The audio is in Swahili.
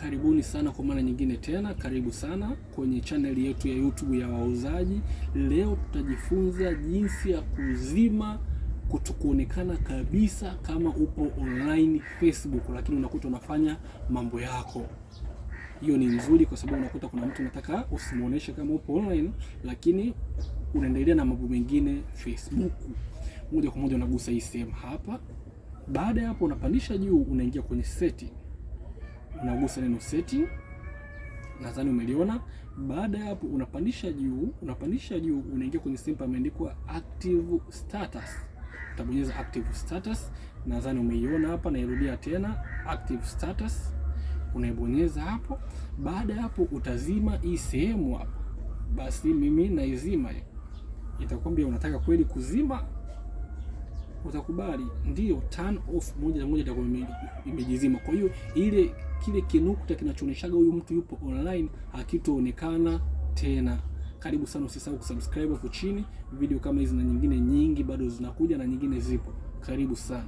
Karibuni sana kwa mara nyingine tena, karibu sana kwenye channel yetu ya YouTube ya wauzaji. Leo tutajifunza jinsi ya kuzima kutokuonekana kabisa kama upo online Facebook, lakini unakuta unafanya mambo yako. Hiyo ni nzuri kwa sababu unakuta kuna mtu unataka usimuoneshe kama upo online, lakini unaendelea na mambo mengine Facebook. Moja kwa moja unagusa hii sehemu hapa. Baada ya hapo unapandisha juu, unaingia kwenye setting. Unagusa neno setting, nadhani umeliona. Baada ya hapo unapandisha juu, unaingia kwenye sehemu imeandikwa active status. Utabonyeza active status, nadhani umeiona hapa, nairudia tena, active status. Unaibonyeza hapo. Baada ya hapo utazima hii sehemu hapa. Basi mimi naizima. Itakwambia unataka kweli kuzima, utakubali ndio, turn off, moja itakuwa imejizima. Kwa hiyo kile kinukta kinachoonyeshaga huyu mtu yupo online hakitoonekana tena. Karibu sana, usisahau kusubscribe hapo chini. Video kama hizi na nyingine nyingi bado zinakuja na nyingine zipo. Karibu sana.